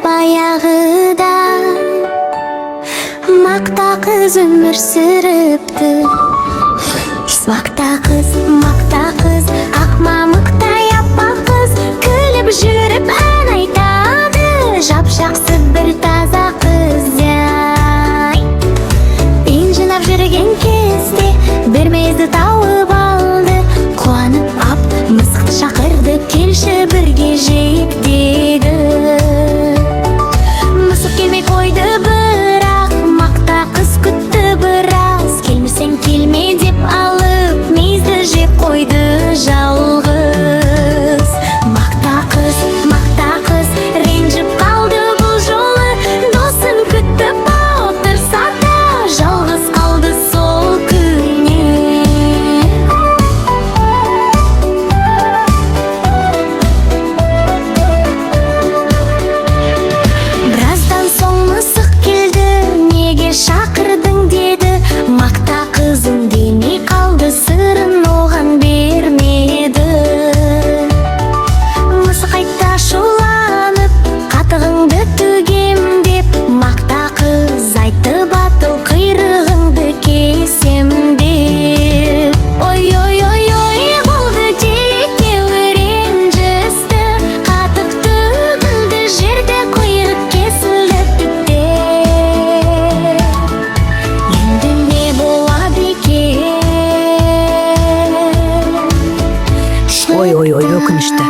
баяғыда мақта қыз өмір сүріпті. Мақта қыз, ақ мамықтай аппақ қыз, күліп жүріп ән айтады, жап-жақсы бір таза қыз. Ен жинап жүрген кезде бір мезді тауып алды, қуанып ап мысықты шақырды, келші бірге жейік деді. Мысық келмей қойды, бірақ мақта қыз күтті біраз, келмесең келме деп алып мейізді жеп қойды жалғыз. Мақта қыз ренжіп қалды бұл жолы, досын күтіп отырса да жалғыз қалды сол күннен. Біраздан соң мысық келді, неге шақырдың деді. Мақта қызым демей қалды, сырын оған бермеді. Мысық айтты ашуланып, қатығыңды төгем деп. Мақта қыз айтты батыл, құйрығыңды кесем деп. Ой, болды екеуі ренжісті, қатық төгілді жерде, құйрық кесілді түкте. Енді не болады екен? Ой, өкінішті.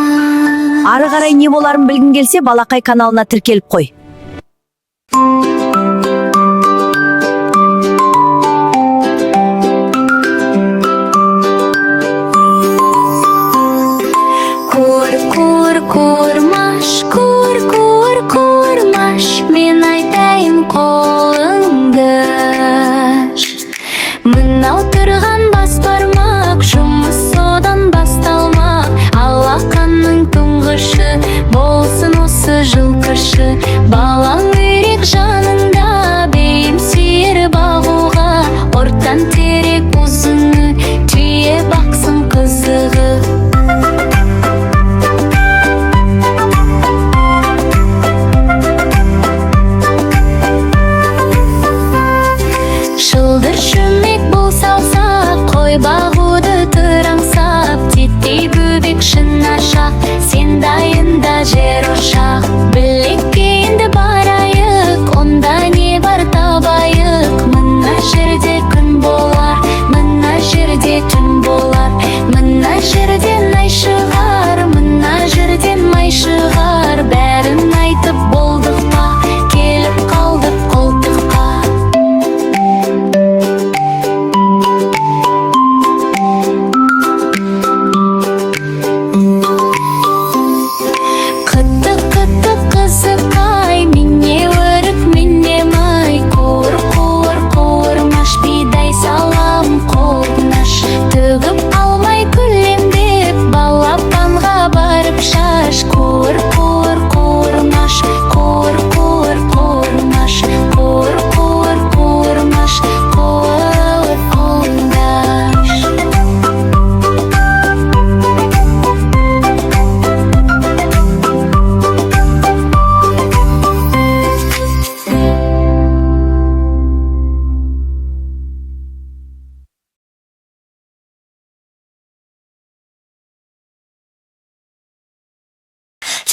Ары қарай не боларын білгің келсе, Балақай каналына тіркеліп қой. Қуырмаш, мен айтайын қолыңды. Мынау тұрған бас бармақ, жұмыс содан басталмақ. Алақанның тұңғышы болсын осы жылқышы. Балаң үйрек жанында, бейім сүйер бағуға. Ортан терек ұзыны, түйе бақсын қызығы. Шылдыр шөмек бол саусақ, қой бағуды тұраңсап. Теттей бөбек шын ашақ, сен дайында жер ошақ. Білекке енді барайық, онда не бар табайық. Мына жерде күн болар, мына жерде түн болар. Мына жерден ай шығар, мына жерден май шығар. Бәрін айтып болдық па, келіп қалдық қолтыққа. Қытты қызық ай, менне өрік, менне май. Қуырмаш, бидай салам қолнаш. Төгіп алмай күлем деп, балапанға барып шаш. Қуырмаш, қуырмаш, қолдаш.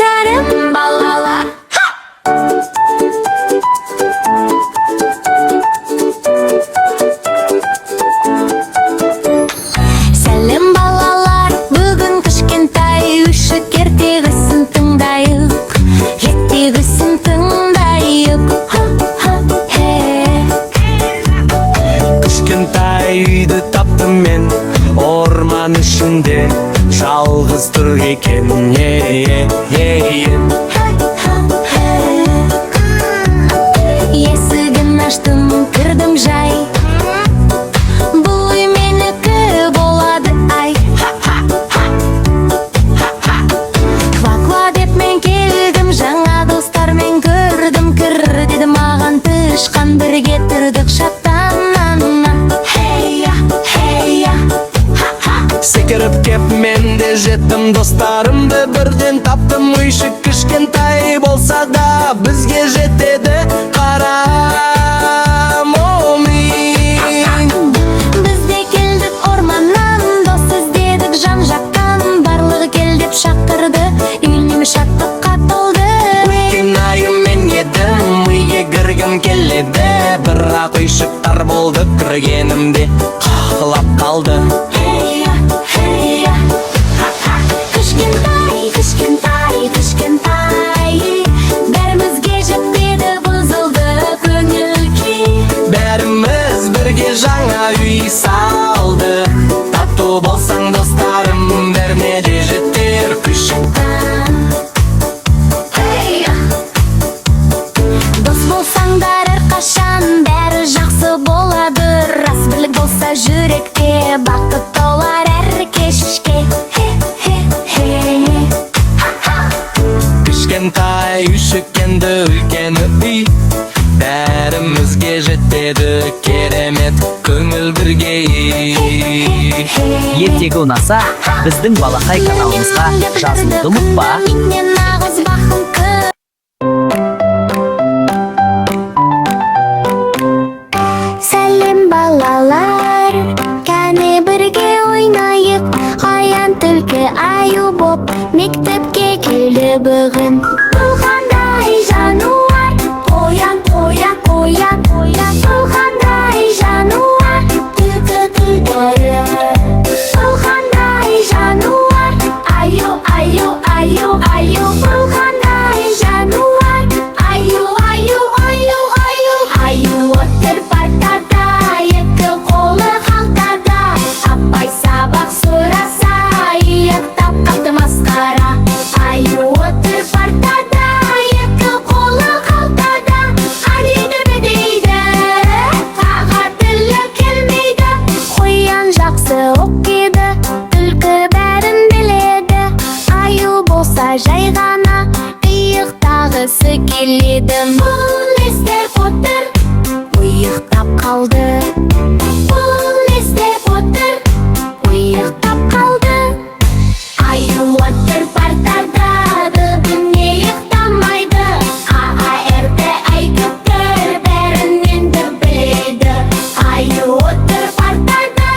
Жарым балалар, сәлем балалар, бүгін кішкентай үшік, ертегісін тыңдайық, ертегісін тыңдайық. Кішкентай үйді таптым мен, орман ішінде, жалғыз тұр екен. Есігін аштым, кірдім жай. Бұл үй менікі болады ай. Ква деп мен келдім, жаңа достармен көрдім. Кір деді маған тышқан, бірге тұрдық шаттаннан. Хейя, секіріп кеп мен де жеттім достарымды өмірден таптым үйшік кішкентай болса да бізге жетеді қара момин. Біз де келдік орманнан, дос іздедік жан жақтан, барлығы кел деп шақырды, үйленеміз шаттыққа толды. Өткен айым мен едім, үйге кіргім келеді, бірақ үйшіктар болды, кіргенімде қағылап қалды. Кішкентай, кішкентай, кішкентай, бәрімізге жетпеді, бұзылды көңіл күй. Бәріміз бірге жаңа үй салды, тату болсаң достарым, бәріне де жетер күш. Дос болсаңдар әрқашан бәрі жақсы болады, рас бірлік болса жүректе бақыт толар әр кешке. Кішкентай үйшік енді үлкен үй, бәрімізге жетеді керемет көңіл бірге. Ертегі ұнаса, біздің Балақай каналымызға жазылуды ұмытпа. Мен нағыз бақым көр. Сәлем балалар, кәне бірге ойнайық. Қаян түлкі аю боп мектепке келді бүгін. Бұл қандай жануар, қоян, қоян, қоян, қоян. Бұл қандай жануар, түлкі түлкірі. Бұл қандай жануар, аю, аю, аю, аю. Бұл қандай жануар, аю, аю, аю, аю. Аю отыр партада, екі қолы қалтада. Апай сабақ сұраса, иықтап қалды масқара. Аю отыр партада, екі қолы қалтада. Адиді бедейді, аға тілі келмейді. Қоян жақсы оқиды, түлкі бәрін біледі. Аю болса жай ғана иықтағысы келеді. Бұл естеп отыр, иықтап қалды. Бұл естеп отыр, иықтап қалды. Аю отыр партада, бүгін иықтамайды. ААР-ді айтыптыр, бәрінен де біледі. Аю отыр партада,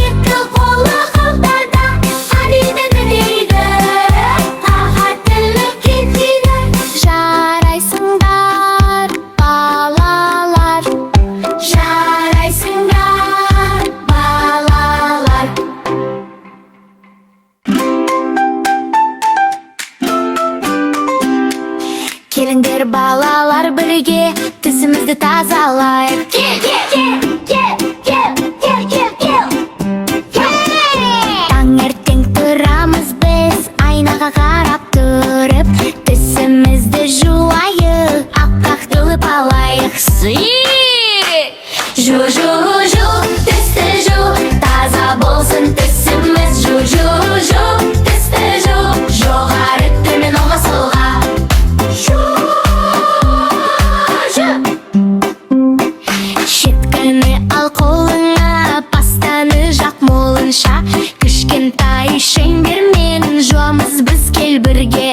екі қолы қалтада. Адиді дейді, аға тілі кетеді. Жарайсыңдар, балалар, жарайсыңдар, балалар. Келіңдер балалар бірге тісімізді тазалайық. Таңертең тұрамыз біз, айнаға қарап тұрып, тісімізді жуайық, аққақ тұлып алайық. Жу, жу, жу, тісті жу, таза болсын тісіміз. Жу, жу, жу, тісті жу, жоғары төмен оңға солға. Шеткіні ал қолыңа, пастаны жақ молынша. Кішкентай шеңбермен жуамыз біз, кел бірге.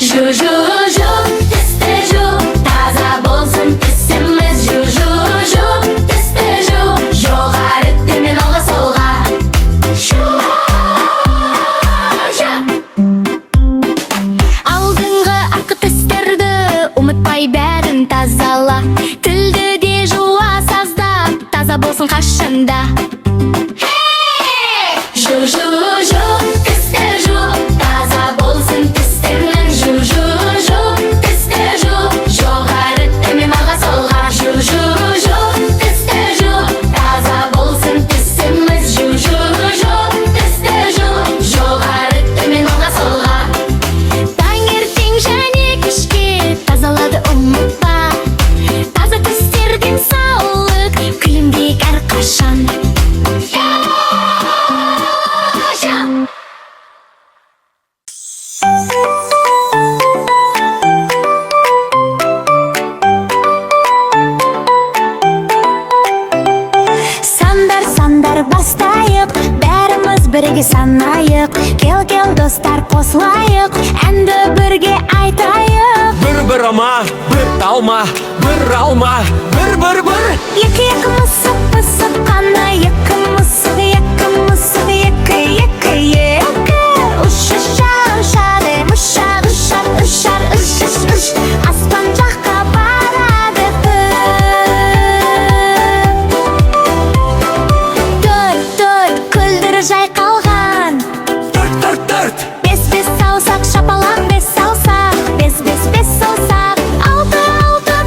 Жу, жу, жу, тісті жу, таза болсын тісіміз. Жу, жу, жу, тісті жу, жоғары төмен оңға солға. Алдыңғы ақ тістерді ұмытпай бәрін тазала. Тілді де жуа саздап, таза болсын қашанда. Жу, жу, жу, тісті жу, таза болсын тістерің. Жу, жу, жу, тісті жу, жоғары төмен оңға солға. Жу, жу, жу, тісті жу, таза болсын тісіміз. Жу, жу, жу, тісті жу, жоғары төмен оңға солға. Таңертең және кешке тазалауды ұмытпа. Таза тістерден саулық, күлімдейік әрқашан. Сандар бастайық, бәріміз бірге санайық. Кел кел достар қосылайық, әнді бірге айтайық. Bir ama, bir talma, bir alma, bir Екі мысық пысық қана, екі мысық, екі ұшады, ұшар, үш аспан жаққа барады. Төрт күлдір жайқалған, бес саусақ шапалақ, бес саусақ, бес саусақ. Алты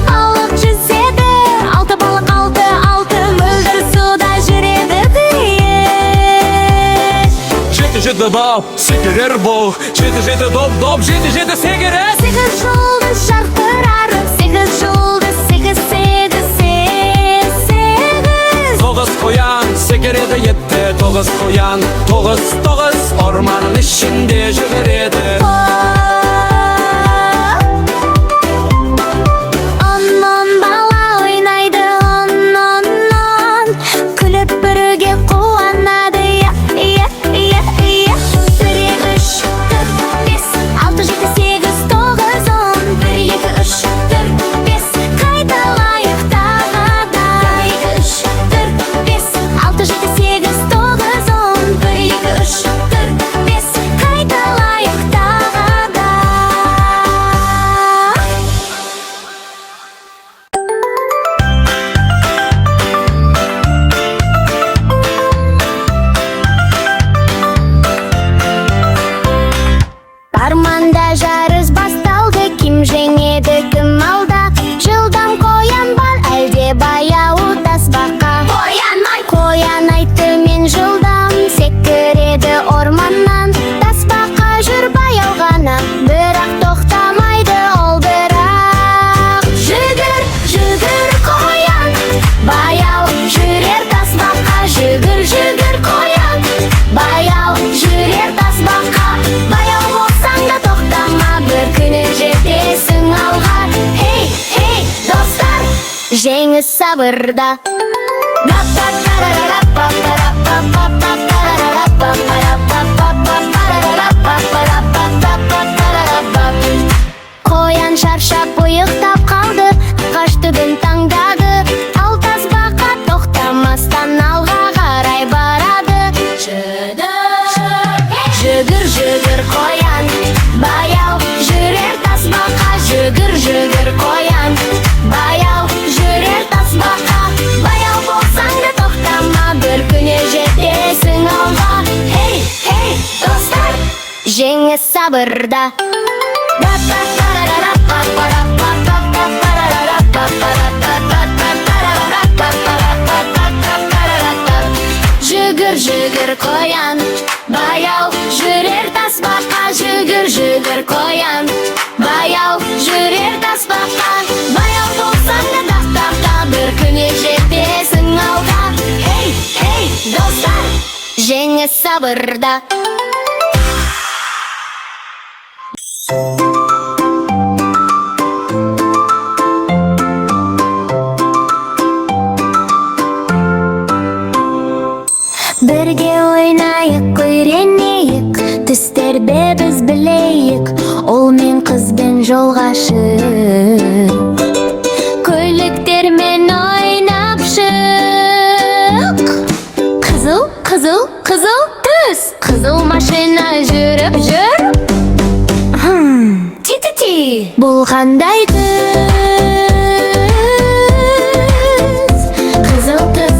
балық жүзеді, алты балық, алты мөлдір суда жүреді. Жеті доп, секірер бұл, жеті доп, жеті секірер. Сегіз жұлдыз жарқырар, сегіз жұлдыз, сегіз. Тоғыз қоян, секіреді етті, тоғыз қоян, тоғыз орманның ішінде жүгіреді. Он бала ойнайды, он күліп бірге қуанады. Бір, екі, үш, төрт, бес, алты, жеті, сегіз, тоғыз, он. Бір, екі, үш, төрт, бес, қайталайық тағы да. Бір, екі, үш, төрт, бес, алты, жеті, сегіз, тоғыз, он. Бір, екі, үш, төрт, бес, қайталайық тағы да. Арманда жарыс басталды, кім жеңеді, кім алда. Жылдам қоян бар, әлде баяу тасбақа. Қоян айтты мен жылдам, секіреді орманнан. Тасбақа жүр баяу ғана, бірақ тоқтамайды ол бірақ. Жүгір қоян, баяу жүрер тасбақа. Жүгір қоян, баяу жүрер тасбақа. Баяу болсаң да тоқтама, бір күні жетесің алға. Хей, достар, жеңіс сабырда. Қоян шаршап ұйықтап қалды, қаш түбін таңдады. Ал тасбақа тоқтамастан алға қарай барады. Жүгір қоян, баяу жүрер тасбақа. Жүгір қоян, баяу жүрер тасбақа. Баяу болсаң да тоқтама, бір күні жетесің алға. Хей, достар, жеңіс сабырда. Жүгір қоян, баяу жүрер тасбақа. Жүгір қоян, баяу жүрер тасбақа. Баяу болсаң да тоқтама, бір күні жетесің алға. Хей, достар, жеңіс сабырда. Бірге ойнайық, үйренейік, түстерді біз білейік. Ол мен қызбен жолға шық, көліктермен ойнап шық. Қызыл түс, қызыл машина жүріп жүр. Ти-ти-ти, бұл қандай түс? Қызыл түс,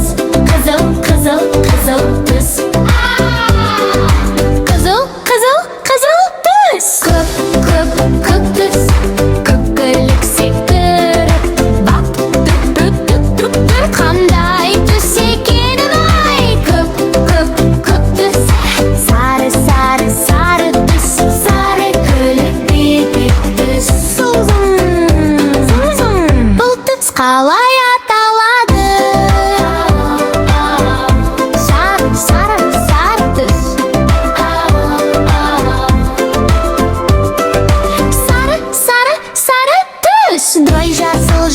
қызыл түс. Көк түс, көкілік секіріп, бап, түп, қандай түс екенін ай. Көк түс, сары түс, сары көлік бет түс. Бұл түс қалай аталады? Сары түс. Ой, жасыл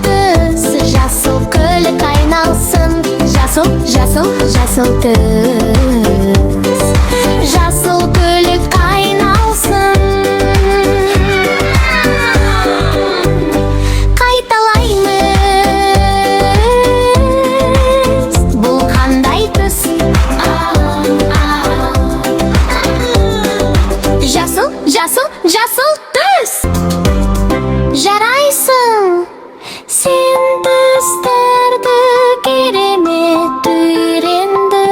түс, жасыл көлік айналсын. Жасыл түс, жасыл түс. Жарайсың, сен түстәрді керемет үйренді.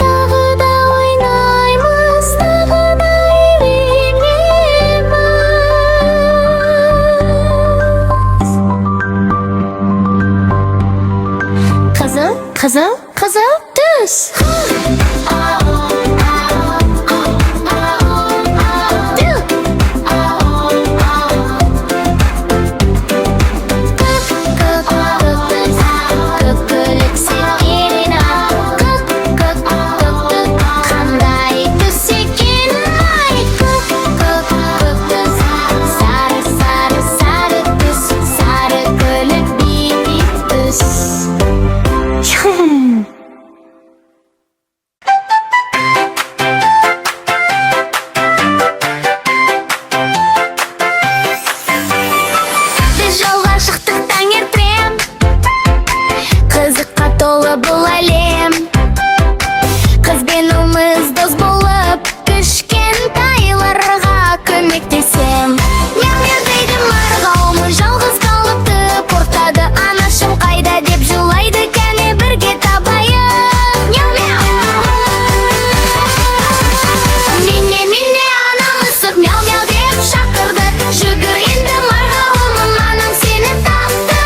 Тағы да ойнаймыз, тағы да үйренеміз. Қызыл түс. Бұл әлем қызбен ұмыз дос болып кішкентайларға көмектесем. Мяу-мяу дейді марғауымы жалғыз қалыпты, портады анашым қайда деп жылайды, кәне бірге табайық. Мяу-мяу. Міне анамысып мяу-мяу деп шақырды, жүгір енді марғауымым, анам сені тапты.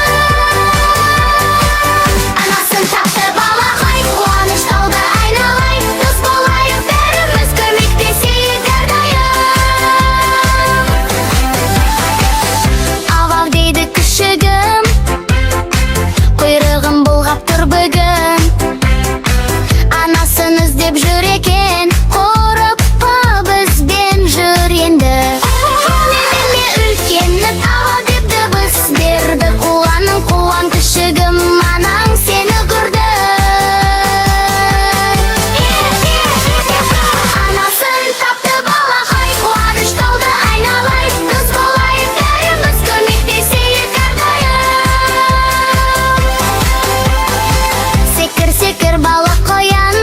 Анасын тапты балақай, қуаныш тауда айналай, дос болайық бәріміз, көмектесейік әрдайым. Ау-ау дейді күшігім, құйрығым бұлғап тұр бүгін. Анасын іздеп жүр екен, қорықпа бізбен жүр енді. Неме үлкені таба деп дыбыс берді, қуан күшігім, анаң сені көрді. Анасын тапты балақай, қуаныш тауда айналай, дос болайық бәріміз, көмектесейік әрдайым. Секір бала қоян,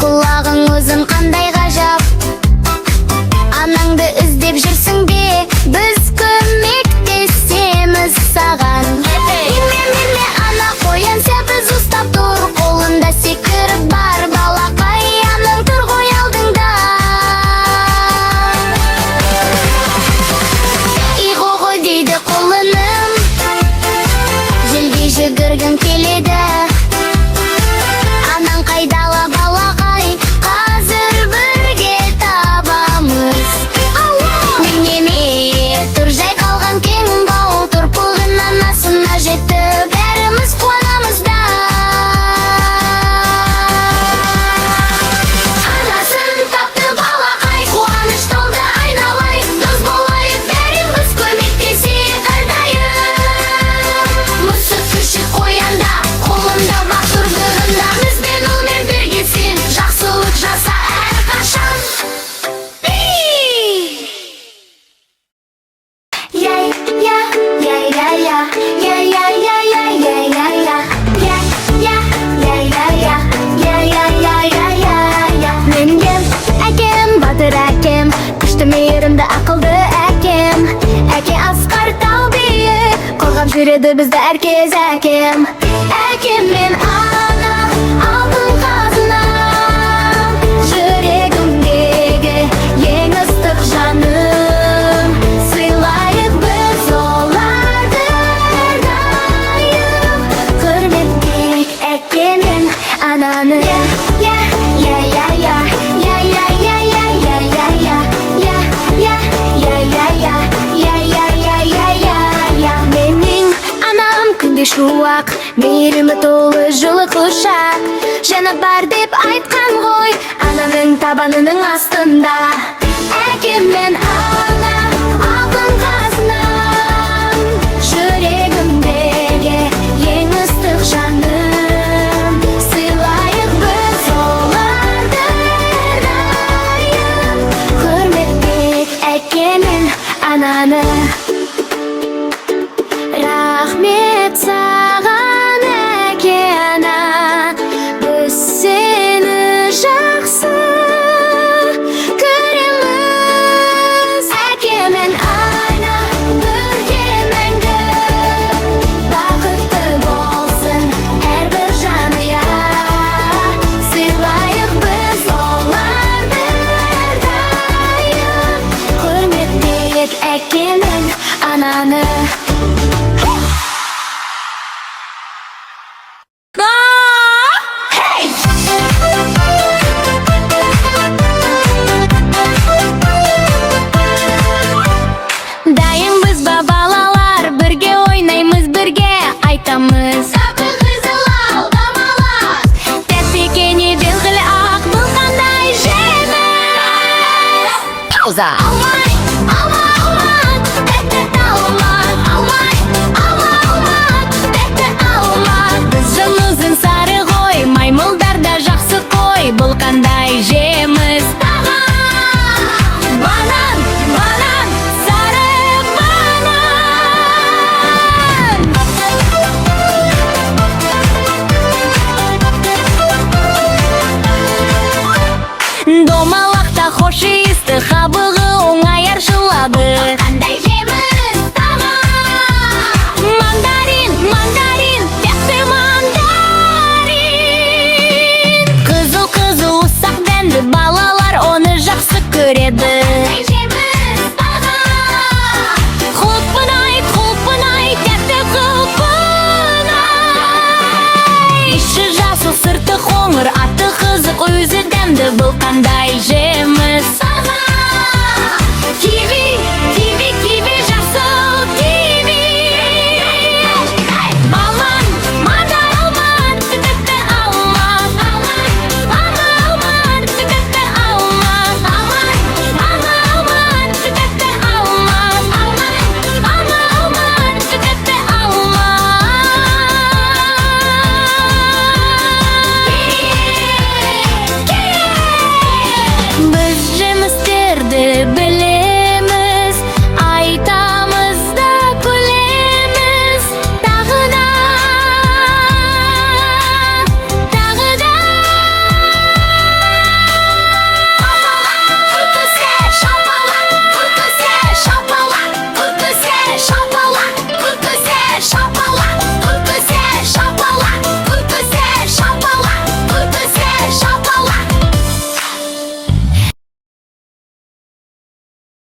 құлағың өзің қандай ғажап. Анаңды іздеп жүрсің бе, біз көмектесеміз саған. Неме ана қоян сәбіз ұстап тұр, қолында секіріп бар балақай, аның тұр ғой алдыңда. Иғо дейді қолыным, желге жүгіргім келеді. Анаң қайдала балақай, қазір бірге табамыз. Неме тұр жай қалған кең бау, тұрпылғын анасына жетті, бәріміз қуанамыз да. Анасын тапты балақай, қуаныш тауда айналай, дос болайық бәріміз, көмектесейік әрдайым. Мысық күшік қоянда, қолында бақ тұр бірында, бізбен ұлмен біргесін, жақсылық жаса әрқашан. Менгем әкем, батыр әкем, күшті мейірімді ақылды әкем. Әке асқар тау биік, қорғап жүреді бізді әркез әкем. Әкем мен анам, алтын қазынам, жүрегімдегі ең ыстық жаным. Сыйлайық біз оларды әрдайым, құрметтейік әке мен ананы. Менің анам күнде шуақ, мейірімі толы жылы құшақ. Жаны бар деп айтқан ғой, ананың табанының астында. Әкем мен анам, алтын қазынам, жүрегімдегі ең ыстық жаным. Сыйлайық біз оларды әрдайым, құрметтейік әке мен ананы. Рахмет саған әке ана, біз сені пауза. Алмай, тәтті алмай. Алмай, тәтті алмай. Біздің ұзын сары ғой, маймылдар да жақсы қой. Бұл қандай жеміс тағам. Банан, сары банан. Домалақта хош иісті, қабығы оңай аршылады. Қандай жеміс тағам. Мандарин, тәтті мандарин. Қызыл ұсақ дәмді, балалар оны жақсы көреді. Қандай жеміс тағам. Құлпынай, тәтті құлпынай. Іші жасыл, сырты қоңыр, аты қызық, өзі дәмді. Бұл қандай жеміс тағам.